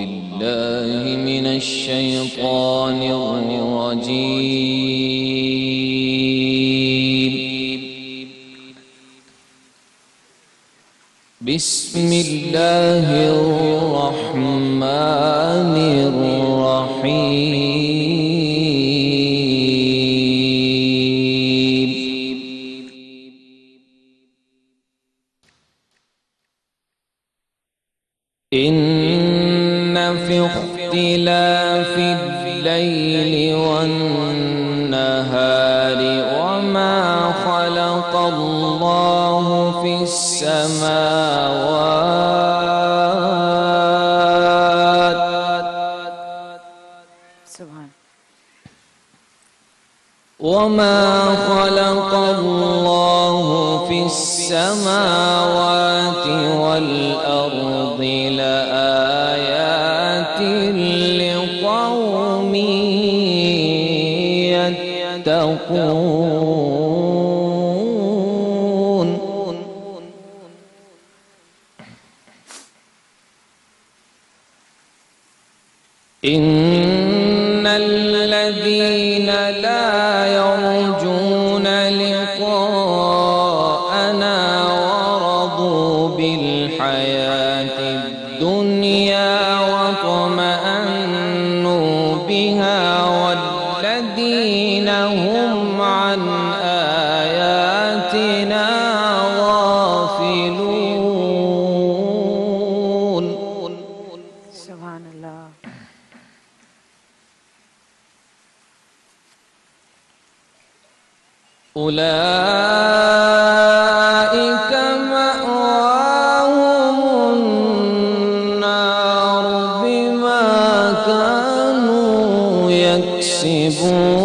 بالله من الشيطان الرجيم. بسم الله الرحمن الرحيم. إن في اختلاف الليل والنهار وما خلق الله في السماوات وما خلق الله في السماوات والأرض لآيات لقوم يتقون. إن الذين لا يرجون لقاءنا ورضوا بالحياة الدنيا واطمأنوا بها والذين هم عن آياتنا غافلون. سبحان اللہ. أولئك مأواهم النار بما كانوا يكسبون.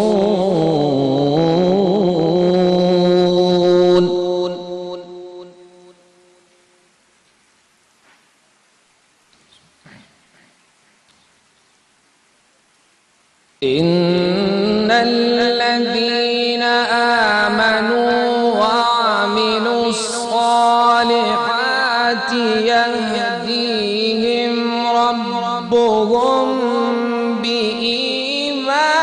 إن الذين آمنوا وعملوا الصالحات يهديهم ربهم بإيمانهم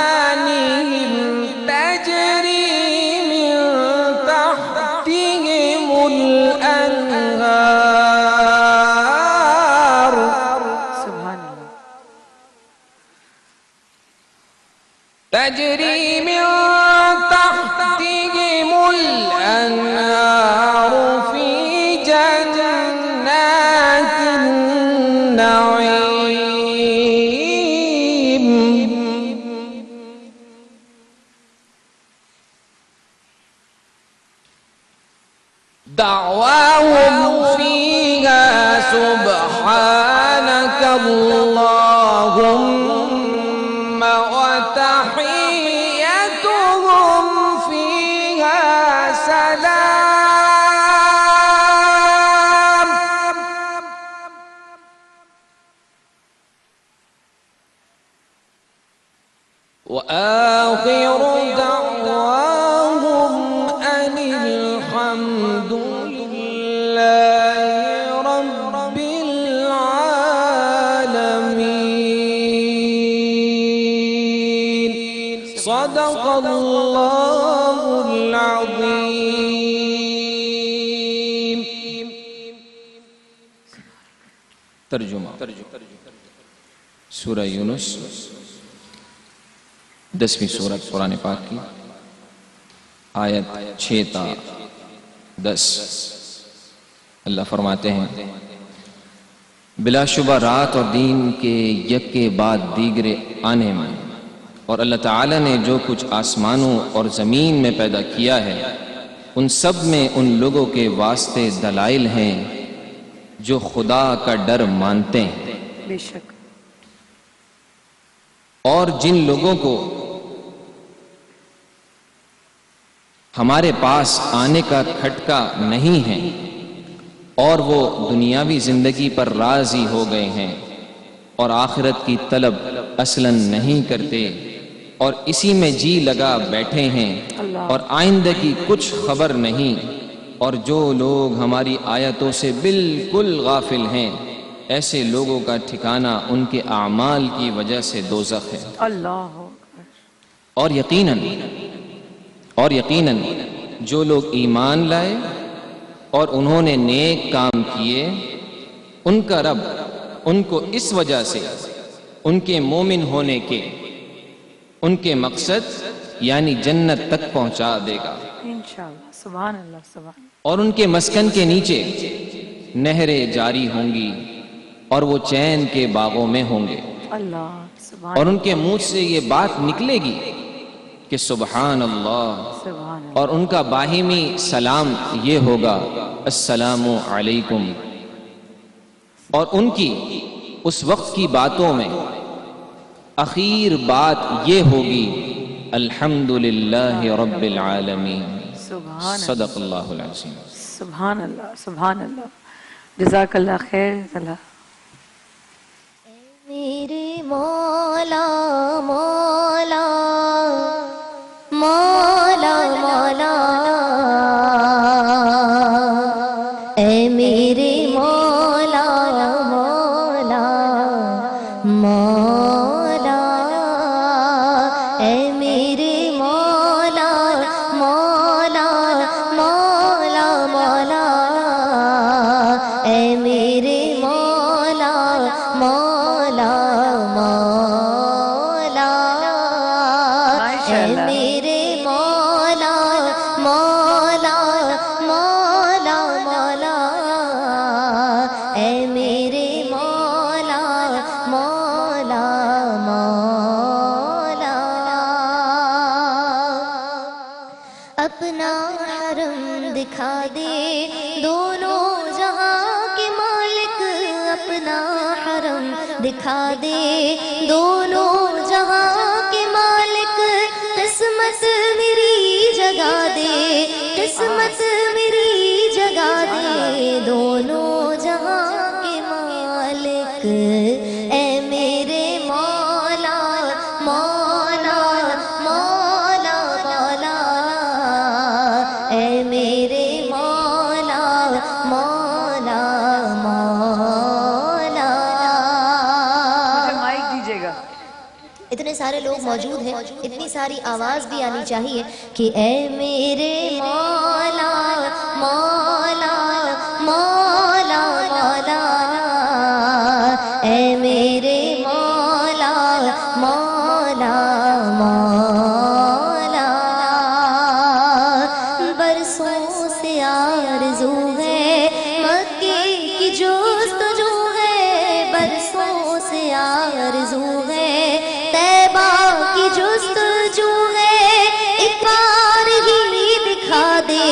تجري من تحتهم الأنهار. سبحان اللہ. تجري من تحتهم الأنهار في جنات النعيم. دعواهم فيها سبحانك اللهم وتحيتهم فيها سلام. وآخر دعواهم أن الحمد لله رب العالمين. صدق الله العظيم. ترجمہ سورہ یونس 10ویں سورت قرآن پاک کی آیت 6 تا 10. اللہ فرماتے ہیں بلا شبہ رات اور دن کے یک کے بعد دیگرے آنے میں اور اللہ تعالیٰ نے جو کچھ آسمانوں اور زمین میں پیدا کیا ہے ان سب میں ان لوگوں کے واسطے دلائل ہیں جو خدا کا ڈر مانتے ہیں. بے شک. اور جن لوگوں کو ہمارے پاس آنے کا کھٹکا نہیں ہے اور وہ دنیاوی زندگی پر راضی ہو گئے ہیں اور آخرت کی طلب اصلاً نہیں کرتے اور اسی میں جی لگا بیٹھے ہیں اور آئندہ کی کچھ خبر نہیں، اور جو لوگ ہماری آیتوں سے بالکل غافل ہیں ایسے لوگوں کا ٹھکانہ ان کے اعمال کی وجہ سے دوزخ ہے۔ اللہ اکبر۔ اور یقیناً جو لوگ ایمان لائے اور انہوں نے نیک کام کیے، ان کا رب ان کو اس وجہ سے ان کے مومن ہونے کے ان کے مقصد یعنی جنت تک پہنچا دے گا، انشاءاللہ۔ سبحان اللہ، سبحان اللہ۔ اور ان کے مسکن کے نیچے نہریں جاری ہوں گی اور وہ چین کے باغوں میں ہوں گے، اللہ سبحان اور ان کے منہ سے یہ بات نکلے گی کہ سبحان اللہ، سبحان اللہ۔ اور ان کا باہمی سلام یہ ہوگا السلام علیکم، اور ان کی اس وقت کی باتوں میں اخیر بات یہ ہوگی الحمدللہ رب العالمین۔ سبحان صدق اللہ العظیم۔ سبحان اللہ، سبحان اللہ۔ جزاک اللہ خیر اللہ۔ میرے مولا مولا مولا مولا، اے میرے مولا مولا مولا، اے میرے مولا مولا مولا مولا، اے میرے مولا مولا مولا، اے میرے مولا مولا مولا مولا، اے میرے مولا مولا مولا، اپنا حرم دکھا دے دونوں جہاں کے مالک، اپنا حرم دکھا دے دونوں جہاں کے مالک، قسمت میری جگا دے، قسمت میری جگا دے دونوں جہاں کے مالک، اے میرے مولا مولا مولا مولا، اے میرے مولا مولا مولا۔ مائک دیجیے گا۔ اتنے سارے لوگ موجود ہیں، اتنی ساری آواز بھی آنی چاہیے کہ اے میرے مولا مولا مولا مولا، اے میرے مولا مولا مولا، برسوں سے آرزو ہے مکے کی جستجو ہے، برسوں سے آرزو ہے طیبہ کی جستجو ہے، ایک بار ہی دکھا دے،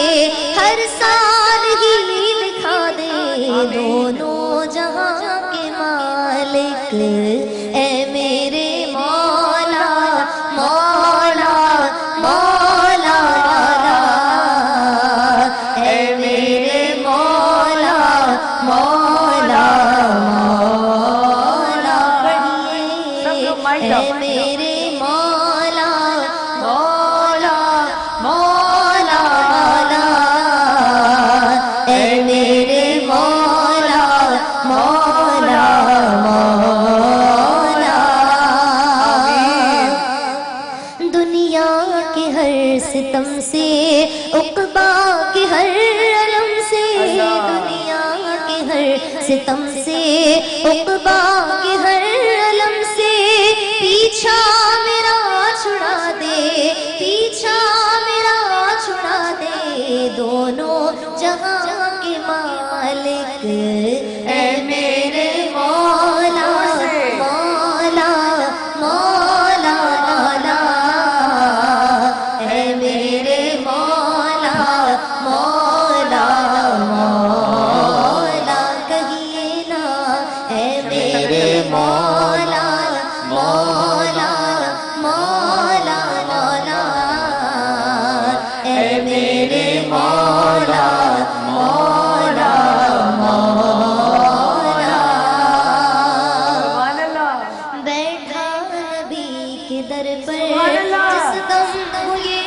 ہر سال ہی دکھا دے دونوں جہاں کے مالک، اے میرے مولا مولا مولا مولا، اے میرے مولا مولا مولا، اے میرے مولا مولا مولا مولا، اے میرے مولا مولا مولا، دنیا کے ہر ستم سے، عقبا کے ہر علم سے، دنیا کے ہر ستم سے، عقبا کے ہر علم سے، پیچھا میرا چھڑا دے، پیچھا میرا چھڑا دے دونوں جہاں کے مالک، اے میرے مولا مولا مولا مولا، اے میرے مولا مولا مولا، کہیے نا اے میرے مولا مولا مولا مولا، اے میرے مولا مولا مولا، سبحان اللہ۔ بیٹھا نبی کے در پر جس دم ہوئے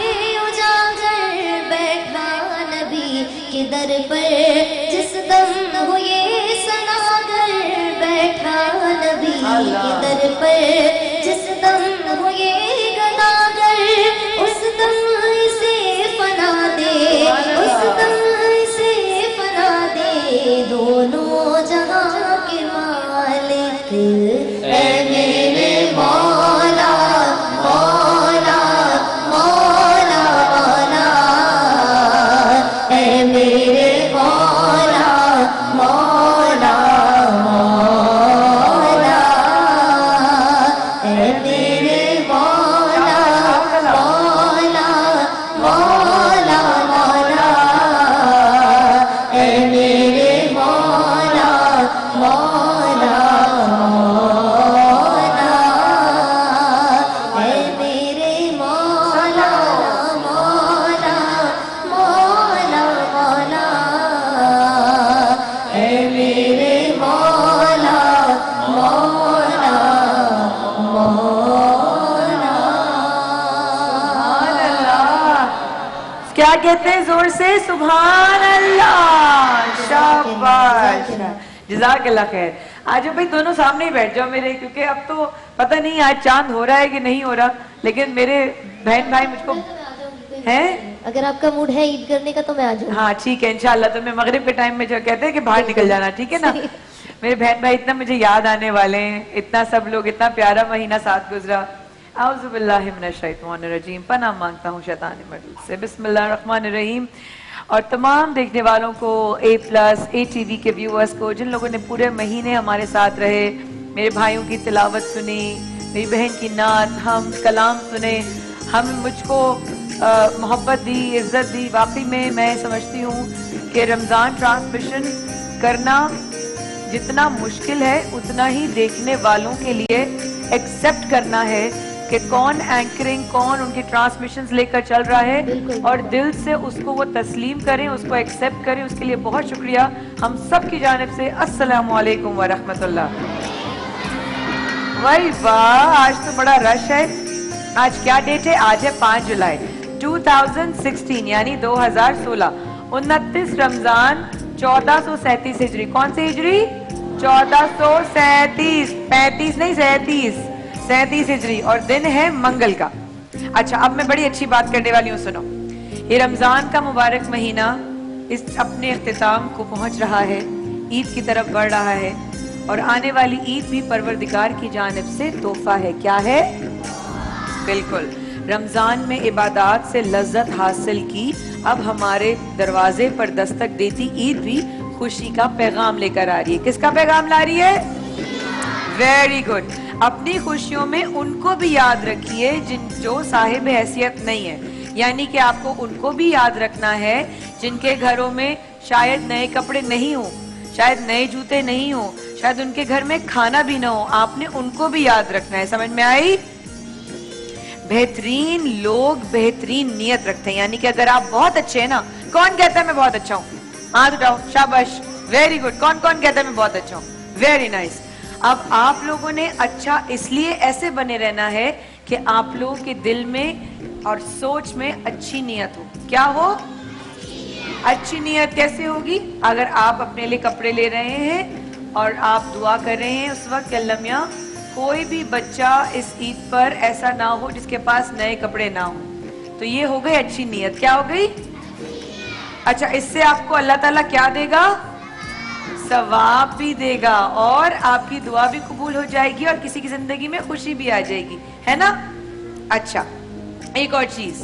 اجاگر، بیٹھا نبی کے در پر جس دم ہوئے سناگر، बैठा नबी के दर पर जिस दम हो ये गदागर उस दम इसे फना दे उस दम इसे फना दे दोनों जहां के मालिक ऐ मेरे मौला मौला मौला मौला ऐ मेरे मौला मौला मौला ऐ मेरे मौला मौला मौला मौला ऐ मेरे मौला मौला मौला ऐ मेरे मौला मौला मौला मौला ऐ मेरे मौला मौला मौला। सुभान अल्लाह। क्या कहते हैं जोर से? सुभान अल्लाह। शाबाश, जज़ाकल्लाह खैर। आज भाई दोनों सामने ही बैठ जाओ मेरे, क्योंकि अब तो पता नहीं आज चांद हो रहा है कि नहीं हो रहा, लेकिन मेरे बहन भाई मुझको हैं। अगर आपका मूड है ईद करने का तो मैं आ जाऊँ। हाँ ठीक है इंशाल्लाह। तो मैं मगरिब के टाइम में जो कहते हैं कि बाहर निकल जाना, ठीक है ना। मेरे बहन भाई इतना मुझे याद आने वाले हैं, इतना सब लोग, इतना प्यारा महीना साथ गुजरा। आउज़ु बिल्लाहि मिनश शैतानिर रजीम, पनाह मांगता हूँ शैतान मरदूद से। बिस्मिल्लाहिर रहमानिर रहीम। और तमाम देखने वालों को, A+ ATV के व्यूअर्स को, जिन लोगों ने पूरे महीने हमारे साथ रहे, मेरे भाइयों की तिलावत सुनी, मेरी बहन की नात, हम कलाम सुने, हम मुझको मोहब्बत दी, इज्जत दी। वाकई में मैं समझती हूँ कि रमज़ान ट्रांसमिशन करना जितना मुश्किल है उतना ही देखने वालों के लिए एक्सेप्ट करना है कि कौन एंकरिंग, कौन उनकी ट्रांसमिशंस लेकर चल रहा है, और दिल से उसको वो तस्लीम करें, उसको एक्सेप्ट करें। उसके लिए बहुत शुक्रिया हम सब की जानिब से। अस्सलामु अलैकुम व रहमतुल्लाह। वाह वाह, आज तो बड़ा रश है। आज क्या डेट है? आज है 5 जुलाई 2016 यानी 2016। 29 रमजान 1437 हिजरी। कौन सी हिजरी? 1437, 35 नहीं 37 हिजरी, और दिन है मंगल का। अच्छा, अब मैं बड़ी अच्छी बात करने वाली हूँ, सुनो। ये रमजान का मुबारक महीना इस अपने इख्तिताम को पहुंच रहा है, ईद की तरफ बढ़ रहा है, और आने वाली ईद भी परवरदिगार की जानिब से तोहफा है। क्या है? बिल्कुल, रमजान में इबादत से लज्जत हासिल की, अब हमारे दरवाजे पर दस्तक देती ईद भी खुशी का पैगाम लेकर आ रही है। किसका पैगाम ला रही है? Very good. अपनी खुशियों में उनको भी याद रखिए जो साहिब हैसियत नहीं है, यानी कि आपको उनको भी याद रखना है जिनके घरों में शायद नए कपड़े नहीं हो, शायद नए जूते नहीं हो, शायद उनके घर में खाना भी ना हो। आपने उनको भी याद रखना है। समझ में आई? बेहतरीन लोग बेहतरीन नियत रखते हैं, यानी कि अगर आप बहुत अच्छे हैं ना, कौन कहता है मैं बहुत अच्छा हूँ? हाथ उठाओ, शाबाश, वेरी गुड। कौन कौन कहता है मैं बहुत अच्छा हूँ? Very nice. अब आप लोगों ने अच्छा इसलिए ऐसे बने रहना है कि आप लोगों के दिल में और सोच में अच्छी नियत हो। क्या हो? अच्छी नियत कैसे होगी? अगर आप अपने लिए कपड़े ले रहे हैं और आप दुआ कर रहे हैं उस वक्त, अल्लाह मियां कोई भी बच्चा इस ईद पर ऐसा ना हो जिसके पास नए कपड़े ना हो, तो ये हो गई अच्छी नियत। क्या हो गई? अच्छा, इससे आपको अल्लाह ताला क्या देगा? सवाब भी देगा, और आपकी दुआ भी कबूल हो जाएगी, और किसी की जिंदगी में खुशी भी आ जाएगी, है ना? अच्छा, एक और चीज,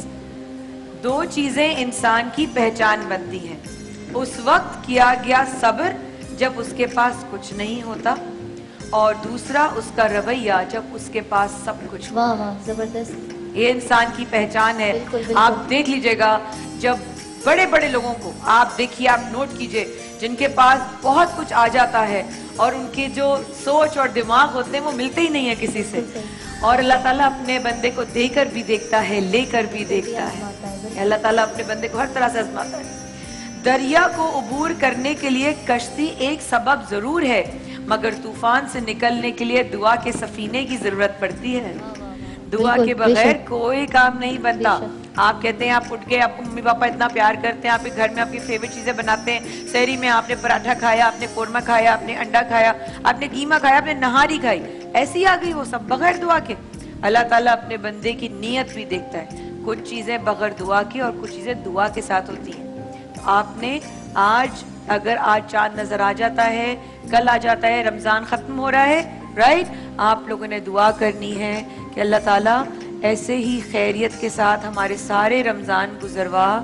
2 चीजें इंसान की पहचान बनती हैं। उस वक्त किया गया सब्र जब उसके पास कुछ नहीं होता, और दूसरा उसका रवैया जब उसके पास सब कुछ। वाह वाह, जबरदस्त। ये इंसान की पहचान है। बिल्कुल, बिल्कुल। आप देख लीजिएगा, जब बड़े बड़े लोगों को आप देखिए, आप नोट कीजिए, जिनके पास बहुत कुछ आ जाता है और उनके जो सोच और दिमाग होते हैं वो मिलते ही नहीं है किसी से, और अल्लाह ताला अपने बंदे को देकर भी देखता है, लेकर भी देखता है। अल्लाह ताला अपने बंदे को हर तरह से आजमाता है। दरिया को उबूर करने के लिए कश्ती एक सबब जरूर है, मगर तूफान से निकलने के लिए दुआ के सफीने की जरूरत पड़ती है। दुआ के बगैर कोई काम नहीं बनता। آپ کہتے ہیں آپ اٹھ گئے, آپ کو ممی پاپا اتنا پیار کرتے ہیں, آپ کے گھر میں آپ کی فیوریٹ چیزیں بناتے ہیں, سحری میں آپ نے پراٹھا کھایا, آپ نے قورمہ کھایا, آپ نے انڈا کھایا, آپ نے قیمہ کھایا, آپ نے نہاری کھائی, ایسی آ گئی وہ سب بغیر دعا کے. اللہ تعالیٰ اپنے بندے کی نیت بھی دیکھتا ہے. کچھ چیزیں بغیر دعا کے اور کچھ چیزیں دعا کے ساتھ ہوتی ہیں. تو آپ نے آج, اگر آج چاند نظر آ جاتا ہے, کل آ جاتا ہے, رمضان ختم ہو رہا ہے, رائٹ, آپ لوگوں نے دعا کرنی ہے کہ اللہ تعالیٰ ایسے ہی خیریت کے ساتھ ہمارے سارے رمضان گزروا.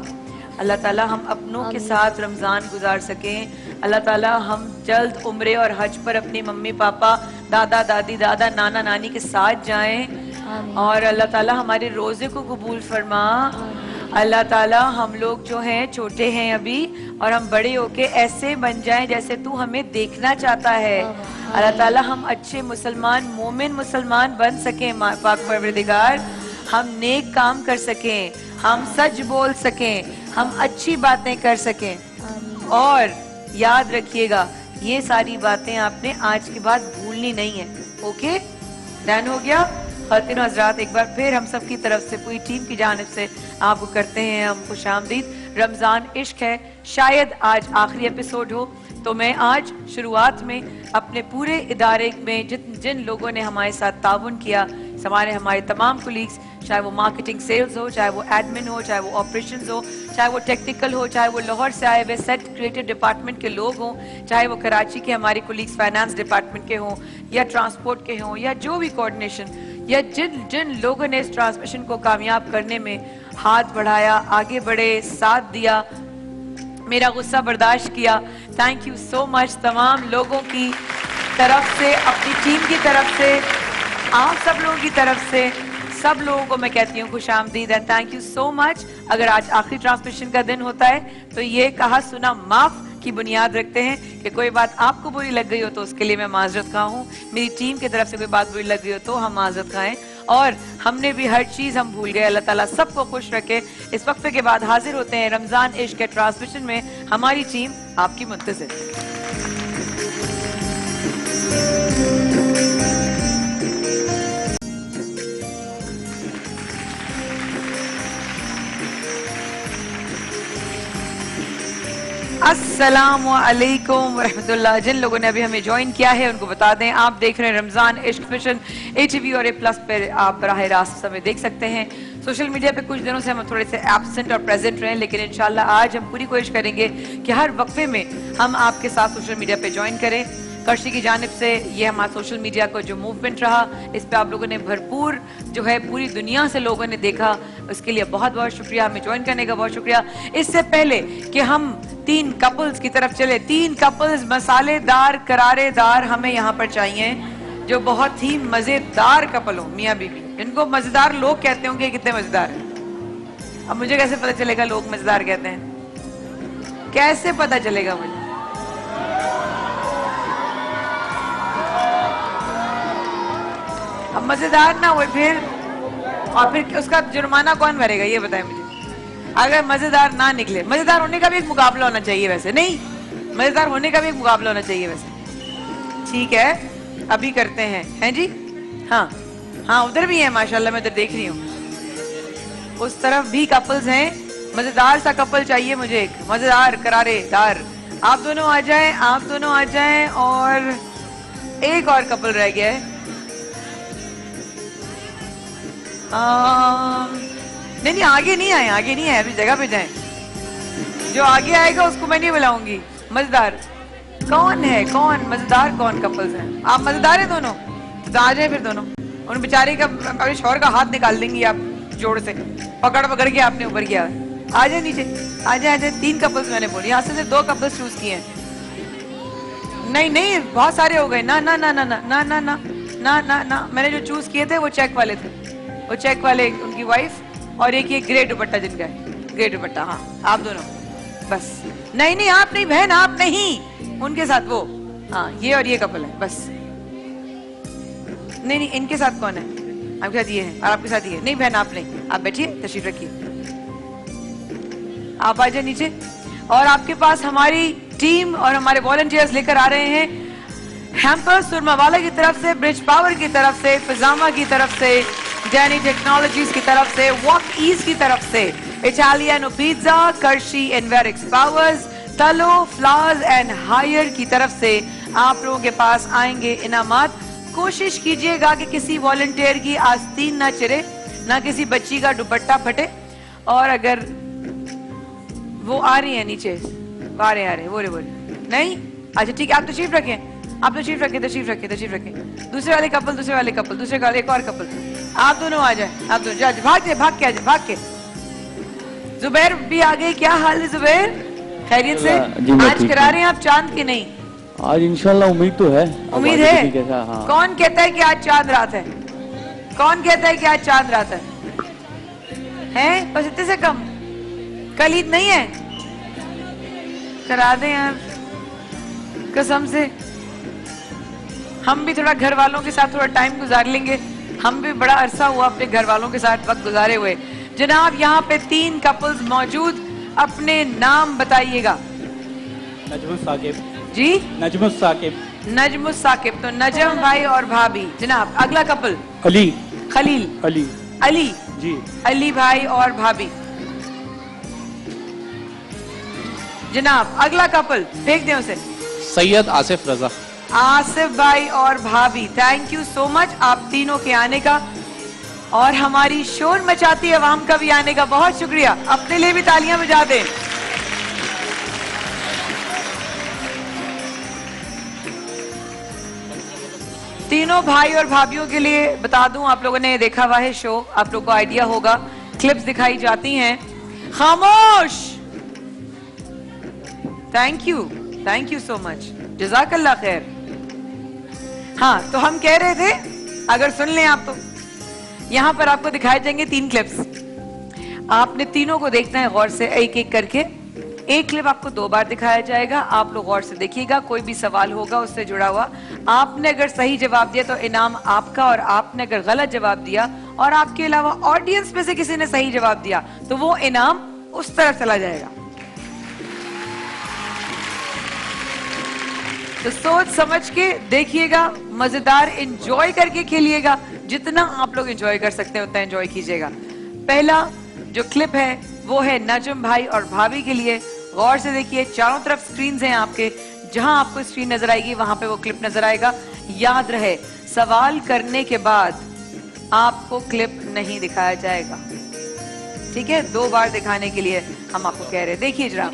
اللہ تعالیٰ ہم اپنوں کے ساتھ رمضان گزار سکیں. اللہ تعالیٰ ہم جلد عمرے اور حج پر اپنی ممی پاپا, دادا دادی, دادا نانا نانی کے ساتھ جائیں. اور اللہ تعالیٰ ہمارے روزے کو قبول فرما. اللہ تعالیٰ ہم لوگ جو ہیں چھوٹے ہیں ابھی, اور ہم بڑے ہو کے ایسے بن جائیں جیسے تو ہمیں دیکھنا چاہتا ہے. اللہ تعالیٰ ہم اچھے مسلمان, مومن مسلمان بن سکیں پاک پروردگار. ہم نیک کام کر سکیں, ہم سچ بول سکیں, ہم اچھی باتیں کر سکیں. اور یاد رکھیے گا یہ ساری باتیں آپ نے آج کے بعد بھولنی نہیں ہیں. اوکے, ڈن ہو گیا. خواتین و حضرات, ایک بار پھر ہم سب کی طرف سے, پوری ٹیم کی جانب سے آپ کو کرتے ہیں ہم خوش آمدید. رمضان عشق ہے, شاید آج آخری ایپیسوڈ ہو, تو میں آج شروعات میں اپنے پورے ادارے میں جن لوگوں نے ہمارے ساتھ تعاون کیا, ہمارے تمام کولیگز, چاہے وہ مارکیٹنگ سیلز ہو, چاہے وہ ایڈمن ہو, چاہے وہ آپریشنز ہو, چاہے وہ ٹیکنیکل ہو, چاہے وہ لاہور سے آئے ہوئے سیٹ کریٹو ڈپارٹمنٹ کے لوگ ہوں, چاہے وہ کراچی کے ہمارے کولیگز فائنانس ڈپارٹمنٹ کے ہوں, یا ٹرانسپورٹ کے ہوں, یا جو بھی کوآرڈینیشن, یا جن لوگوں نے اس ٹرانسمیشن کو کامیاب کرنے میں ہاتھ بڑھایا, آگے بڑھے, ساتھ دیا, میرا غصہ برداشت کیا, تھینک یو سو مچ تمام لوگوں کی طرف سے, اپنی ٹیم کی طرف سے, آپ سب لوگوں کی طرف سے, سب لوگوں کو میں کہتی ہوں خوش آمدید اینڈ تھینک یو سو مچ. اگر آج آخری ٹرانسمیشن کا دن ہوتا ہے تو یہ کہا سنا معاف کی بنیاد رکھتے ہیں کہ کوئی بات آپ کو بری لگ گئی ہو تو اس کے لیے میں معذرت خواہ ہوں, میری ٹیم کی طرف سے کوئی بات بری لگ گئی ہو تو ہم معذرت خواہ ہیں. اور ہم نے بھی ہر چیز ہم بھول گئے. اللہ تعالیٰ سب کو خوش رکھے. اس وقفے کے بعد حاضر ہوتے ہیں رمضان عشق کے ٹرانسمیشن میں. ہماری ٹیم آپ کی منتظر. السلام علیکم ورحمۃ اللہ. جن لوگوں نے ابھی ہمیں جوائن کیا ہے ان کو بتا دیں, آپ دیکھ رہے ہیں رمضان عشق فیشن ATV اور A+ پہ آپ براہ راست ہمیں دیکھ سکتے ہیں. سوشل میڈیا پہ کچھ دنوں سے ہم تھوڑے سے ایبسنٹ اور پریزنٹ رہے, لیکن انشاءاللہ آج ہم پوری کوشش کریں گے کہ ہر وقفے میں ہم آپ کے ساتھ سوشل میڈیا پہ جوائن کریں. کرشی کی جانب سے یہ ہمارا سوشل میڈیا کا جو موومنٹ رہا, اس پہ آپ لوگوں نے بھرپور جو ہے پوری دنیا سے لوگوں نے دیکھا, اس کے لیے بہت بہت شکریہ. ہمیں جوائن کرنے کا بہت شکریہ. اس سے پہلے کہ ہم 3 کپلز کی طرف چلے, 3 کپلز مسالے دار کرارے دار ہمیں یہاں پر چاہیے, جو بہت ہی مزیدار کپل ہوں, میاں بیوی. ان کو مزیدار لوگ کہتے ہوں گے, کتنے مزیدار ہیں. اب مجھے کیسے پتہ چلے گا لوگ مزیدار کہتے ہیں, کیسے پتہ چلے گا مجھے؟ اب مزیدار نہ ہوئے پھر, اور پھر اس کا جرمانہ کون بھرے گا یہ بتائیں مجھے. اگر مزیدار نہ نکلے, مزیدار ہونے کا بھی ایک مقابلہ ہونا چاہیے ویسے, نہیں مزیدار ہونے کا بھی ایک مقابلہ ہونا چاہیے ویسے. ٹھیک ہے, ابھی کرتے ہیں, ہیں جی. ہاں ہاں, ادھر بھی ہیں ماشاءاللہ, میں ادھر دیکھ رہی ہوں, اس طرف بھی کپلز ہیں. مزیدار سا کپل چاہیے مجھے, ایک مزیدار کرارے دار. آپ دونوں آ جائیں, آپ دونوں آ جائیں. اور ایک اور کپل رہ گیا ہے. نہیں آگے نہیں آئے, آگے نہیں آئے, ابھی جگہ پہ جائیں. جو آگے آئے گا اس کو میں نہیں بلاؤں گی. مزیدار کون ہے, کون مزیدار کون کپلز ہیں؟ آپ مزیدار ہیں دونوں, تو آ جائیں پھر دونوں. ان بیچارے کا اپنے شوہر کا ہاتھ نکال دیں گی آپ جوڑ سے, پکڑ کے آپ نے اوپر کیا. آ جائیں نیچے, آ جائیں. 3 کپلز میں نے بولی, یہاں سے صرف 2 کپلز چوز کیے ہیں. نہیں بہت سارے ہو گئے. نہ میں نے جو چوز کیے تھے وہ چیک والے تھے, وہ چیک والے, ان کی وائف, اور ایک یہ گرے دوپٹہ جن کا ہے, گرے دوپٹہ. ہاں آپ دونوں بس. نہیں آپ نہیں بہن, آپ نہیں, ان کے ساتھ وہ, ہاں یہ اور یہ کپل ہے بس. نہیں ان کے ساتھ کون ہے؟ آپ کے ساتھ یہ ہے اور آپ کے ساتھ یہ ہے. نہیں بہن آپ نہیں, آپ بیٹھیے, تشریف رکھیے, آپ آ جائیں نیچے. اور آپ کے پاس ہماری ٹیم اور ہمارے والنٹیئرز لے کر آ رہے ہیں ہیمپر سرما والا کی طرف سے, برج پاور کی طرف سے, فضامہ کی طرف سے, डैनी टेक्नोलॉजीज की तरफ से, वॉक ईज की तरफ से, इटालियनो पिज्जा, कर्शी इन्वेरिक्स पावर्स, तलो फ्लावर्स एंड हायर की तरफ से आप लोगों के पास आएंगे इनामात। कोशिश कीजिएगा कि किसी वॉलंटियर की आस्तीन ना चिरे, ना किसी बच्ची का दुपट्टा फटे, और अगर वो आ रही है नीचे, आ रहे बोले नहीं, अच्छा ठीक है, आप तशरीफ रखें, आप तशरीफ रखें, तशरीफ रखें, तशरीफ रखें। दूसरे वाले कपल, दूसरे वाले कपल, दूसरे वाले एक और कपल, आप दोनों आ जाए, आप दोनों जा, भाग के आ जाए, भाग के। जुबैर भी आ गई, क्या हाल है जुबैर, खैरियत से? आज करा रहे हैं आप चांद की नहीं? आज इंशाल्लाह उम्मीद तो है। उम्मीद है? हाँ। कौन कहता है कि आज चांद रात है? कौन कहता है कि आज चांद रात है? हैं? बस इतने से कम? कल ईद नहीं है? करा दें यार, कसम से। हम भी थोड़ा घर वालों के साथ थोड़ा टाइम गुजार लेंगे, हम भी बड़ा अरसा हुआ अपने घर वालों के साथ वक्त गुजारे हुए। जनाब यहाँ पे 3 कपल्स मौजूद, अपने नाम बताइएगा। नजमुस साकिब जी? नजमुस साकिब। नजमुस साकिब, तो नजम भाई और भाभी। जनाब अगला कपल? अली खलील। अली अली जी। अली भाई और भाभी। जनाब अगला कपल, फेंक दें उसे। सैयद आसिफ रजा। आसिफ भाई और भाभी, थैंक यू सो मच आप तीनों के आने का, और हमारी शोर मचाती आवाम का भी आने का बहुत शुक्रिया। अपने लिए भी तालियां बजा दें। तीनों भाई और भाभीयों के लिए बता दूं, आप लोगों ने देखा हुआ है शो, आप लोगों को आइडिया होगा, क्लिप्स दिखाई जाती हैं। खामोश, थैंक यू सो मच, जज़ाकल्लाह खैर। हाँ, तो हम कह रहे थे, अगर सुन लें आप, तो यहां पर आपको दिखाए जाएंगे 3 क्लिप्स। आपने तीनों को देखना है गौर से, एक एक करके। एक क्लिप आपको 2 बार दिखाया जाएगा, आप लोग गौर से देखिएगा। कोई भी सवाल होगा उससे जुड़ा हुआ, आपने अगर सही जवाब दिया तो इनाम आपका, और आपने अगर गलत जवाब दिया और आपके अलावा ऑडियंस में से किसी ने सही जवाब दिया तो वो इनाम उस तरफ चला जाएगा। तो सोच समझ के देखिएगा, मजेदार एंजॉय करके खेलिएगा, जितना आप लोग एंजॉय कर सकते हैं उतना एंजॉय कीजिएगा। पहला जो क्लिप है वो है नजम भाई और भाभी के लिए। गौर से देखिए, चारों तरफ स्क्रीन्स हैं आपके, जहां आपको स्क्रीन नजर आएगी वहां पे वो क्लिप नजर आएगा। याद रहे, सवाल करने के बाद आपको क्लिप नहीं दिखाया जाएगा, ठीक है? 2 बार दिखाने के लिए हम आपको कह रहे हैं। देखिए जरा,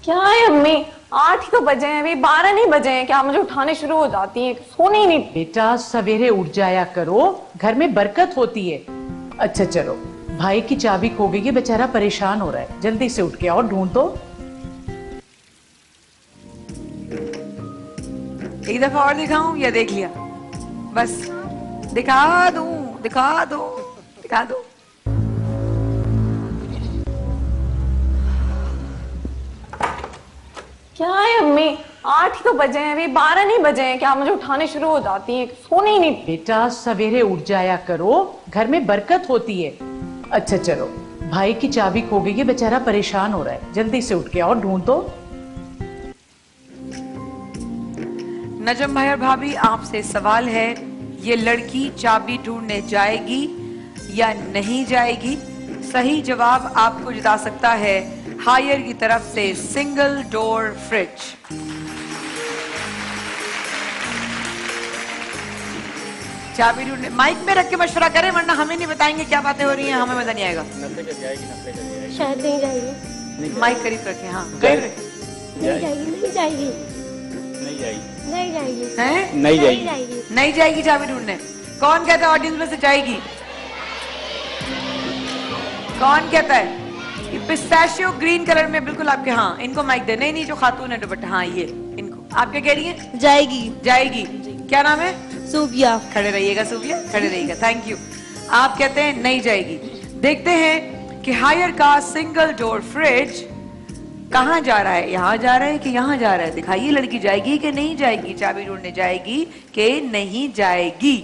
क्या है अम्मी, 8 ही तो बजे हैं, अभी 12 नहीं बजे हैं, क्या मुझे उठाने शुरू हो जाती हैं, सोने ही नहीं। बेटा सवेरे उठ जाया करो, घर में बरकत होती है। अच्छा चलो, भाई की चाबी खो गई है, बेचारा परेशान हो रहा है, जल्दी से उठ के और ढूंढ दो। एक दफा और दिखाऊं या देख लिया? बस दिखा दूं, दिखा दो, दिखा दो। क्या है अम्मी, 8 ही तो बजे हैं, अभी 12 नहीं बजे हैं, क्या मुझे उठाने शुरू हो जाती हैं, सोने ही नहीं। बेटा सवेरे उठ जाया करो, घर में बरकत होती है। अच्छा चलो, भाई की चाबी खो गई है, बेचारा परेशान हो रहा है, जल्दी से उठ के और ढूंढ दो। नजम भाई और भाभी, आपसे सवाल है, ये लड़की चाबी ढूंढने जाएगी या नहीं जाएगी? सही जवाब आपको जिता सकता है हायर की तरफ से सिंगल डोर फ्रिज। चाबी ढूंढने, माइक में रख के मशवरा करें, वरना हमें नहीं बताएंगे क्या बातें हो रही हैं, हमें मजा नहीं आएगा। शायद नहीं जाएगी। माइक करीब रखें। हाँ, करीब नहीं जाएगी, नहीं जाएगी, नहीं जाएगी, नहीं जाएगी, हैं? नहीं जाएगी, नहीं जाएगी चाबी ढूंढने। कौन कहता है ऑडियंस में से जाएगी? कौन कहता है? पिस्ताशियो ग्रीन कलर में बिल्कुल आपके, हाँ इनको माइक दे। नहीं, जो खातून है दुपट्टा, हाँ ये इनको। आप क्या कह रही हैं? जाएगी। जाएगी। क्या नाम है? सूबिया। खड़े रहिएगा सूबिया, खड़े रहिएगा, थैंक यू। आप कहते हैं नहीं जाएगी। देखते हैं कि हायर का सिंगल डोर फ्रिज कहाँ जा रहा है, यहाँ जा रहा है कि यहाँ जा रहा है? दिखाइए, लड़की जाएगी कि नहीं जाएगी, चाबी ढूंढने जाएगी कि नहीं जाएगी?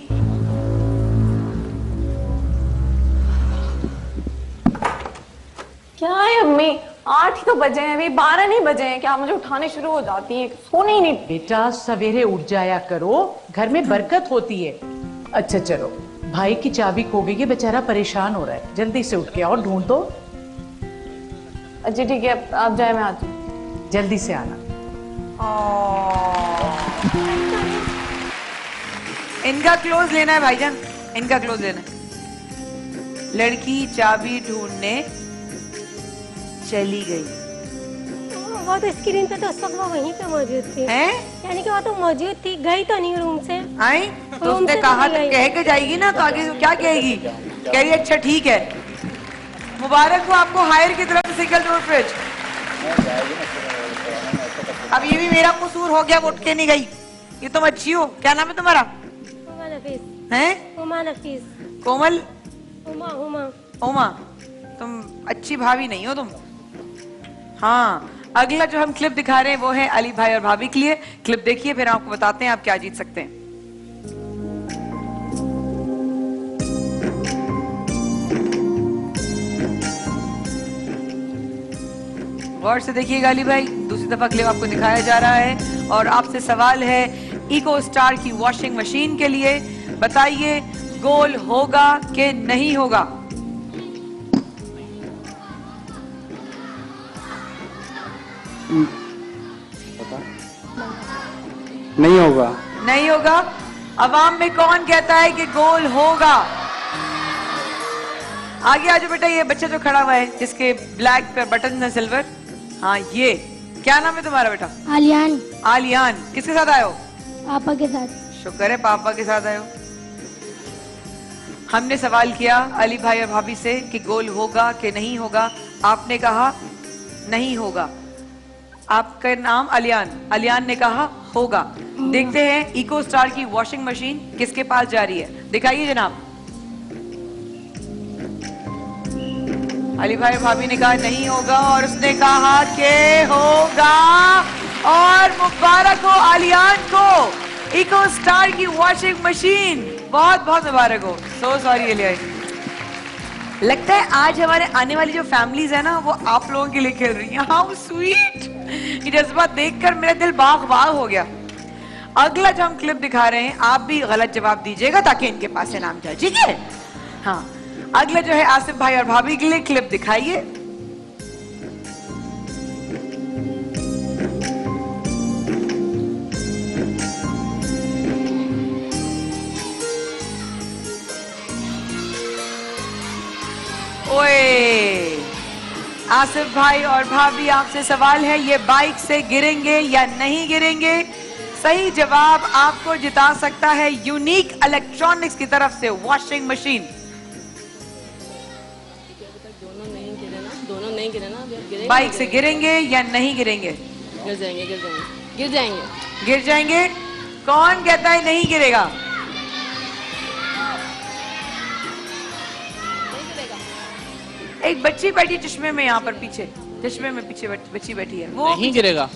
क्या है अम्मी, 8 ही तो बजे हैं, अभी 12 नहीं बजे हैं, क्या मुझे उठाने शुरू हो जाती हैं, सोने ही नहीं। बेटा सवेरे उठ जाया करो, घर में बरकत होती है। अच्छा चलो, भाई की चाबी खो गई है, बेचारा परेशान हो रहा है, जल्दी से उठ के और ढूंढ दो। जी ठीक है, आप जाए, मैं आती हूँ। जल्दी से आना। इनका क्लोज लेना है भाईजान, इनका क्लोज लेना है। लड़की चाबी ढूंढने चली गई वो तो स्क्रीन पे तो उस वक्त वो वहीं पे मौजूद थी, हैं? यानी कि वो तो मौजूद थी, गई तो नहीं रूम से। आई तो रूम उसने से कहा चली तो गई। कह के जाएगी ना, तो आगे क्या कहेगी? कह रही अच्छा ठीक है, मुबारक हो आपको हायर की तरफ से सिंगल डोर फ्रिज। अब ये भी मेरा कसूर हो गया, वो उठ के नहीं गई। ये तुम अच्छी हो, क्या नाम है तुम्हारा? हुमा नफीस। हैं? हुमा नफीस। कोमल? हुमा हुमा। ओमा, तुम अच्छी भाभी नहीं हो तुम। हाँ, अगला जो हम क्लिप दिखा रहे हैं वो है अली भाई और भाभी के लिए। क्लिप देखिए, फिर आपको बताते हैं आप क्या जीत सकते हैं। गौर से देखिएगा अली भाई, दूसरी दफा क्लिप आपको दिखाया जा रहा है और आपसे सवाल है इको स्टार की वॉशिंग मशीन के लिए। बताइए गोल होगा कि नहीं होगा? नहीं होगा। नहीं होगा। अवाम में कौन कहता है कि गोल होगा? आगे आ जाओ बेटा, ये बच्चा जो खड़ा हुआ है जिसके ब्लैक पे बटन है सिल्वर, हाँ ये क्या नाम है तुम्हारा बेटा? आलियान। आलियान। किसके साथ आए हो? पापा के साथ। शुक्र है पापा के साथ आए हो। हमने सवाल किया अली भाई और भाभी से कि गोल होगा कि नहीं होगा, आपने कहा नहीं होगा। आपका नाम अलियान, अलियान ने कहा होगा। देखते हैं इको स्टार की वॉशिंग मशीन किसके पास जा रही है, दिखाइए जनाब। अली भाई भाभी ने कहा नहीं होगा और उसने कहा कि होगा। और मुबारक हो आलियान को इको स्टार की वॉशिंग मशीन, बहुत बहुत मुबारक हो। So sorry अलियान। लगता है आज हमारे आने वाली जो फैमिलीज है ना वो आप लोगों के लिए खेल रही हैं। हाउ स्वीट, ये जज्बा देखकर मेरा दिल बाग बाग हो गया। अगला जो हम क्लिप दिखा रहे हैं आप भी गलत जवाब दीजिएगा ताकि इनके पास इनाम जाए, ठीक है? हाँ, अगला जो है आसिफ भाई और भाभी के लिए क्लिप दिखाइए। ओए आसिफ भाई और भाभी, आपसे सवाल है ये बाइक से गिरेंगे या नहीं गिरेंगे? सही जवाब आपको जिता सकता है यूनिक इलेक्ट्रॉनिक्स की तरफ से वॉशिंग मशीन। दोनों नहीं गिरे ना, अभी गिरेंगे। बाइक से गिरेंगे या नहीं गिरेंगे? गिर जाएंगे, गिर जाएंगे, गिर जाएंगे। गिर जाएंगे। कौन कहता है नहीं गिरेगा? एक बच्ची बैठी है चश्मे में, यहाँ पर पीछे चश्मे में पीछे बच्ची बैठी है, वो नहीं गिरेगा।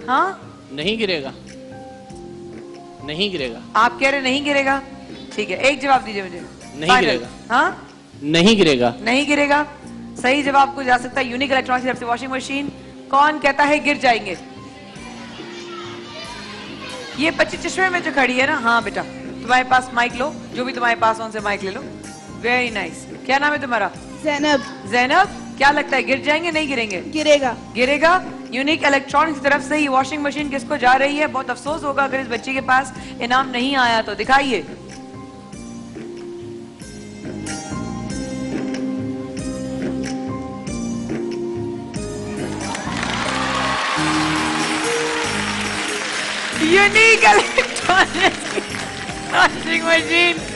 हाँ नहीं गिरेगा, नहीं गिरेगा। आप कह रहे नहीं गिरेगा, ठीक है एक जवाब दीजिए मुझे। नहीं Final। गिरेगा। हाँ नहीं गिरेगा। नहीं गिरेगा। सही जवाब को जा सकता है यूनिक इलेक्ट्रॉनिक्स की तरफ से वॉशिंग मशीन। कौन कहता है गिर जाएंगे? ये बच्ची चश्मे में जो खड़ी है ना, हाँ बेटा तुम्हारे पास माइक लो, जो भी तुम्हारे पास उनसे माइक ले लो। Very nice. क्या नाम है तुम्हारा? ज़ैनब। ज़ैनब, क्या लगता है गिर जाएंगे नहीं गिरेंगे? गिरेगा। गिरेगा। यूनिक इलेक्ट्रॉनिक्स की तरफ से ये वॉशिंग मशीन किसको जा रही है? बहुत अफसोस होगा अगर इस बच्ची के पास इनाम नहीं आया तो। दिखाइए। यूनिक इलेक्ट्रॉनिक्स वॉशिंग मशीन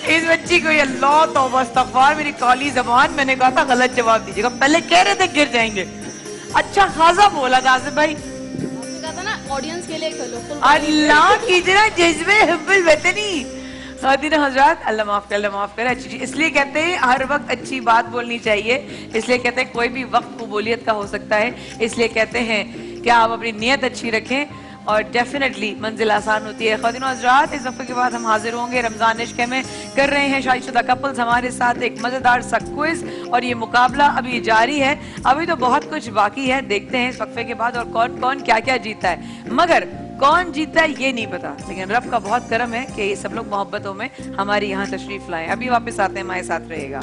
इस बच्ची को, ये अल्लाह तौबा इस्तगफार, मेरी काली जबान, मैंने कहा था गलत जवाब दीजिएगा, पहले कह रहे थे गिर जाएंगे। अच्छा खासा बोला था आसिफ भाई। आपने कहा था ना ऑडियंस के लिए खेलो। अल्लाह कीजिए ना जज्बे हिब्बुल वतनी। खातिन हजरात, अल्लाह माफ करे, अल्लाह माफ करे। अच्छी, इसलिए कहते हैं हर वक्त अच्छी बात बोलनी चाहिए, इसलिए कहते हैं कोई भी वक्त कबूलियत का हो सकता है, इसलिए कहते हैं कि आप अपनी नियत अच्छी रखें اور ڈیفینیٹلی منزل آسان ہوتی ہے. خواتین و حضرات, اس دفعے کے بعد ہم حاضر ہوں گے رمضان عشق میں. کر رہے ہیں شادی شدہ کپلز ہمارے ساتھ ایک مزیدار سا کوئز, اور یہ مقابلہ ابھی جاری ہے. ابھی تو بہت کچھ باقی ہے, دیکھتے ہیں اس وقفے کے بعد اور کون کون کیا کیا جیتا ہے. مگر کون جیتا ہے یہ نہیں پتا, لیکن رب کا بہت کرم ہے کہ یہ سب لوگ محبتوں میں ہماری یہاں تشریف لائیں. ابھی واپس آتے ہیں, ہمارے ساتھ رہے گا.